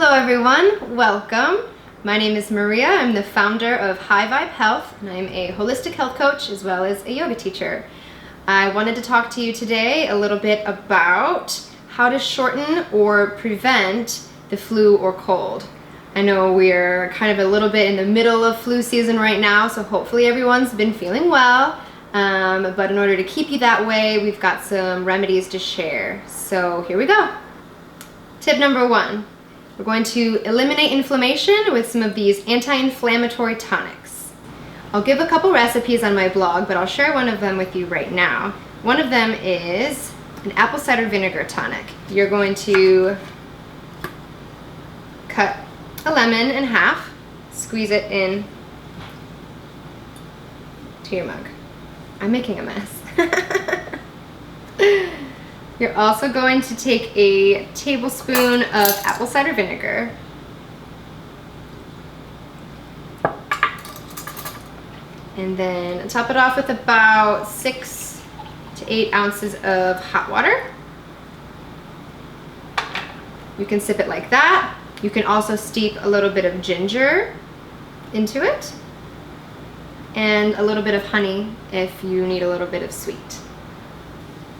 Hello everyone, welcome. My name is Maria. I'm the founder of High Vibe Health, and I'm a holistic health coach as well as a yoga teacher. I wanted to talk to you today a little bit about how to shorten or prevent the flu or cold. I know we're kind of a little bit in the middle of flu season right now, so hopefully everyone's been feeling well. But in order to keep you that way, we've got some remedies to share. So here we go. Tip number 1. We're going to eliminate inflammation with some of these anti-inflammatory tonics. I'll give a couple recipes on my blog, but I'll share one of them with you right now. One of them is an apple cider vinegar tonic. You're going to cut a lemon in half, squeeze it in to your mug. I'm making a mess. You're also going to take a tablespoon of apple cider vinegar, and then top it off with about 6 to 8 ounces of hot water. You can sip it like that. You can also steep a little bit of ginger into it, and a little bit of honey if you need a little bit of sweet.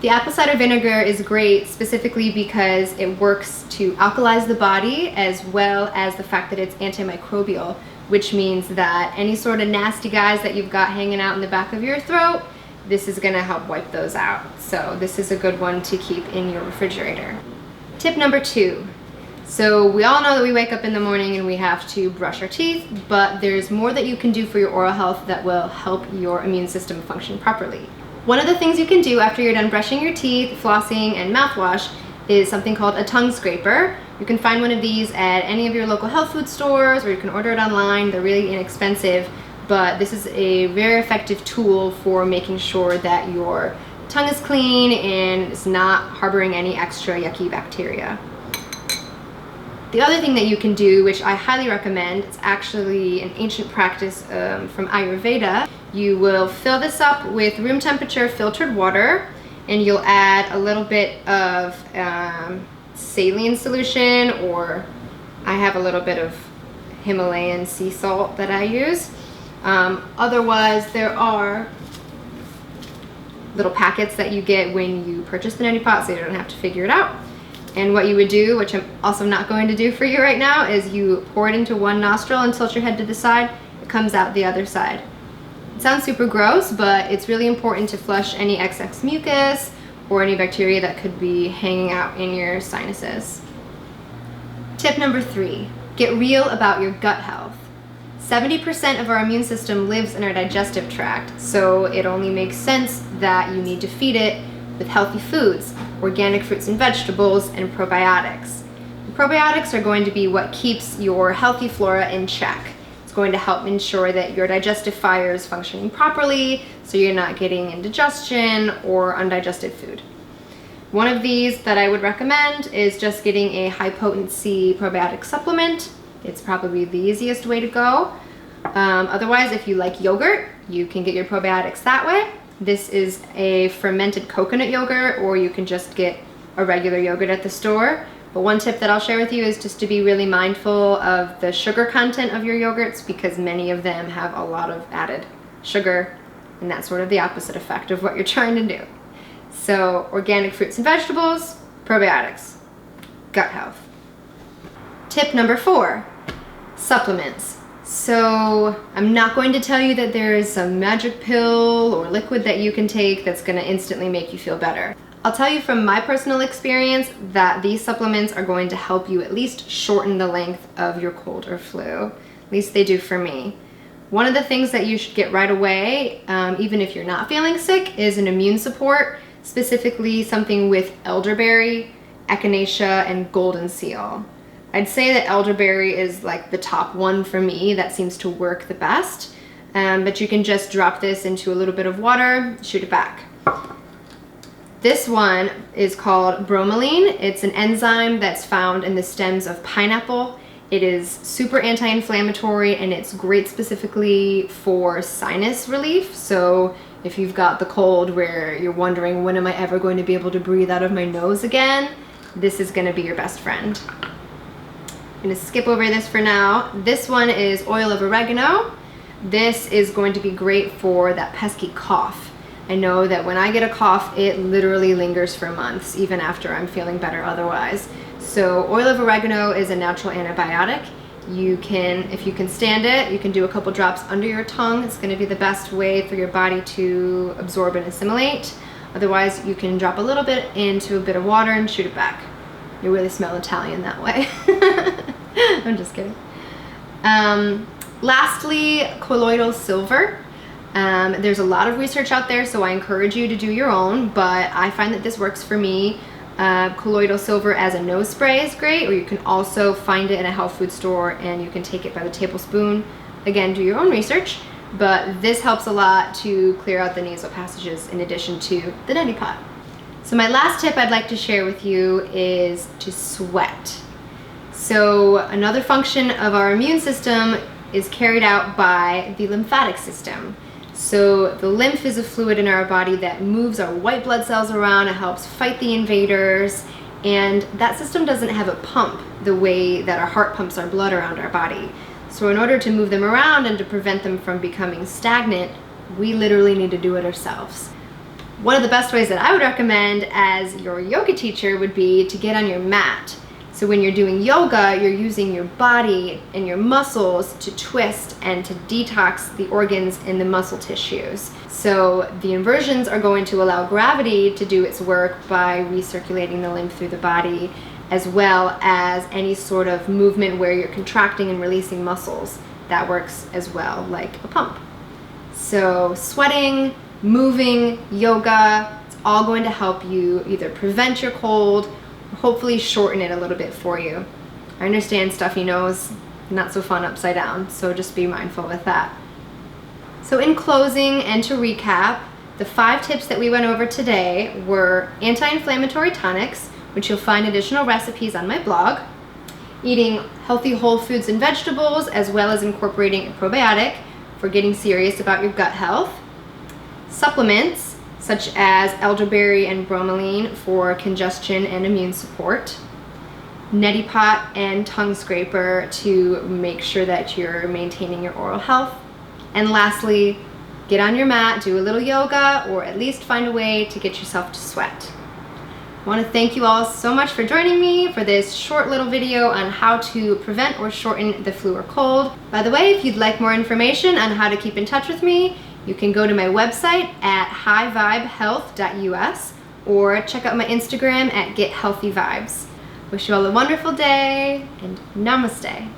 The apple cider vinegar is great specifically because it works to alkalize the body, as well as the fact that it's antimicrobial, which means that any sort of nasty guys that you've got hanging out in the back of your throat, this is going to help wipe those out. So this is a good one to keep in your refrigerator. Tip number 2. So we all know that we wake up in the morning and we have to brush our teeth, but there's more that you can do for your oral health that will help your immune system function properly. One of the things you can do after you're done brushing your teeth, flossing, and mouthwash is something called a tongue scraper. You can find one of these at any of your local health food stores, or you can order it online. They're really inexpensive, but this is a very effective tool for making sure that your tongue is clean and it's not harboring any extra yucky bacteria. The other thing that you can do, which I highly recommend, it's actually an ancient practice from Ayurveda. You will fill this up with room temperature filtered water, and you'll add a little bit of saline solution, or I have a little bit of Himalayan sea salt that I use. Otherwise, there are little packets that you get when you purchase the neti pot, so you don't have to figure it out. And what you would do, which I'm also not going to do for you right now, is you pour it into one nostril and tilt your head to the side. It comes out the other side. It sounds super gross, but it's really important to flush any excess mucus or any bacteria that could be hanging out in your sinuses. Tip number 3, get real about your gut health. 70% of our immune system lives in our digestive tract, so it only makes sense that you need to feed it with healthy foods, organic fruits and vegetables, and probiotics. The probiotics are going to be what keeps your healthy flora in check. It's going to help ensure that your digestive fire is functioning properly, so you're not getting indigestion or undigested food. One of these that I would recommend is just getting a high potency probiotic supplement. It's probably the easiest way to go. Otherwise, if you like yogurt, you can get your probiotics that way. This is a fermented coconut yogurt, or you can just get a regular yogurt at the store. But one tip that I'll share with you is just to be really mindful of the sugar content of your yogurts, because many of them have a lot of added sugar, and that's sort of the opposite effect of what you're trying to do. So organic fruits and vegetables, probiotics, gut health. Tip number 4, supplements. So I'm not going to tell you that there is some magic pill or liquid that you can take that's going to instantly make you feel better. I'll tell you from my personal experience that these supplements are going to help you at least shorten the length of your cold or flu. At least they do for me. One of the things that you should get right away, even if you're not feeling sick, is an immune support, specifically something with elderberry, echinacea, and golden seal. I'd say that elderberry is like the top one for me that seems to work the best, but you can just drop this into a little bit of water, shoot it back. This one is called Bromelain. It's an enzyme that's found in the stems of pineapple. It is super anti-inflammatory, and it's great specifically for sinus relief. So if you've got the cold where you're wondering, when am I ever going to be able to breathe out of my nose again? This is going to be your best friend. I'm gonna skip over this for now. This one is oil of oregano. This is going to be great for that pesky cough. I know that when I get a cough, it literally lingers for months, even after I'm feeling better otherwise. So oil of oregano is a natural antibiotic. You can, if you can stand it, you can do a couple drops under your tongue. It's gonna be the best way for your body to absorb and assimilate. Otherwise, you can drop a little bit into a bit of water and shoot it back. You really smell Italian that way. I'm just kidding. Lastly, colloidal silver. There's a lot of research out there, so I encourage you to do your own, but I find that this works for me. Colloidal silver as a nose spray is great, or you can also find it in a health food store and you can take it by the tablespoon. Again, do your own research, but this helps a lot to clear out the nasal passages in addition to the neti pot. So my last tip I'd like to share with you is to sweat. So another function of our immune system is carried out by the lymphatic system. So the lymph is a fluid in our body that moves our white blood cells around. It helps fight the invaders, and that system doesn't have a pump the way that our heart pumps our blood around our body. So in order to move them around and to prevent them from becoming stagnant, we literally need to do it ourselves. One of the best ways that I would recommend as your yoga teacher would be to get on your mat. So when you're doing yoga, you're using your body and your muscles to twist and to detox the organs in the muscle tissues. So the inversions are going to allow gravity to do its work by recirculating the lymph through the body, as well as any sort of movement where you're contracting and releasing muscles. That works as well, like a pump. So sweating, moving, yoga, it's all going to help you either prevent your cold, hopefully shorten it a little bit for you. I understand stuffy nose, not so fun upside down, so just be mindful with that. So in closing and to recap, the 5 tips that we went over today were anti-inflammatory tonics, which you'll find additional recipes on my blog, eating healthy whole foods and vegetables, as well as incorporating a probiotic for getting serious about your gut health, supplements, such as elderberry and bromelain for congestion and immune support, neti pot and tongue scraper to make sure that you're maintaining your oral health, and lastly, get on your mat, do a little yoga, or at least find a way to get yourself to sweat. I want to thank you all so much for joining me for this short little video on how to prevent or shorten the flu or cold. By the way, if you'd like more information on how to keep in touch with me, you can go to my website at highvibehealth.us or check out my Instagram at gethealthyvibes. Wish you all a wonderful day, and namaste.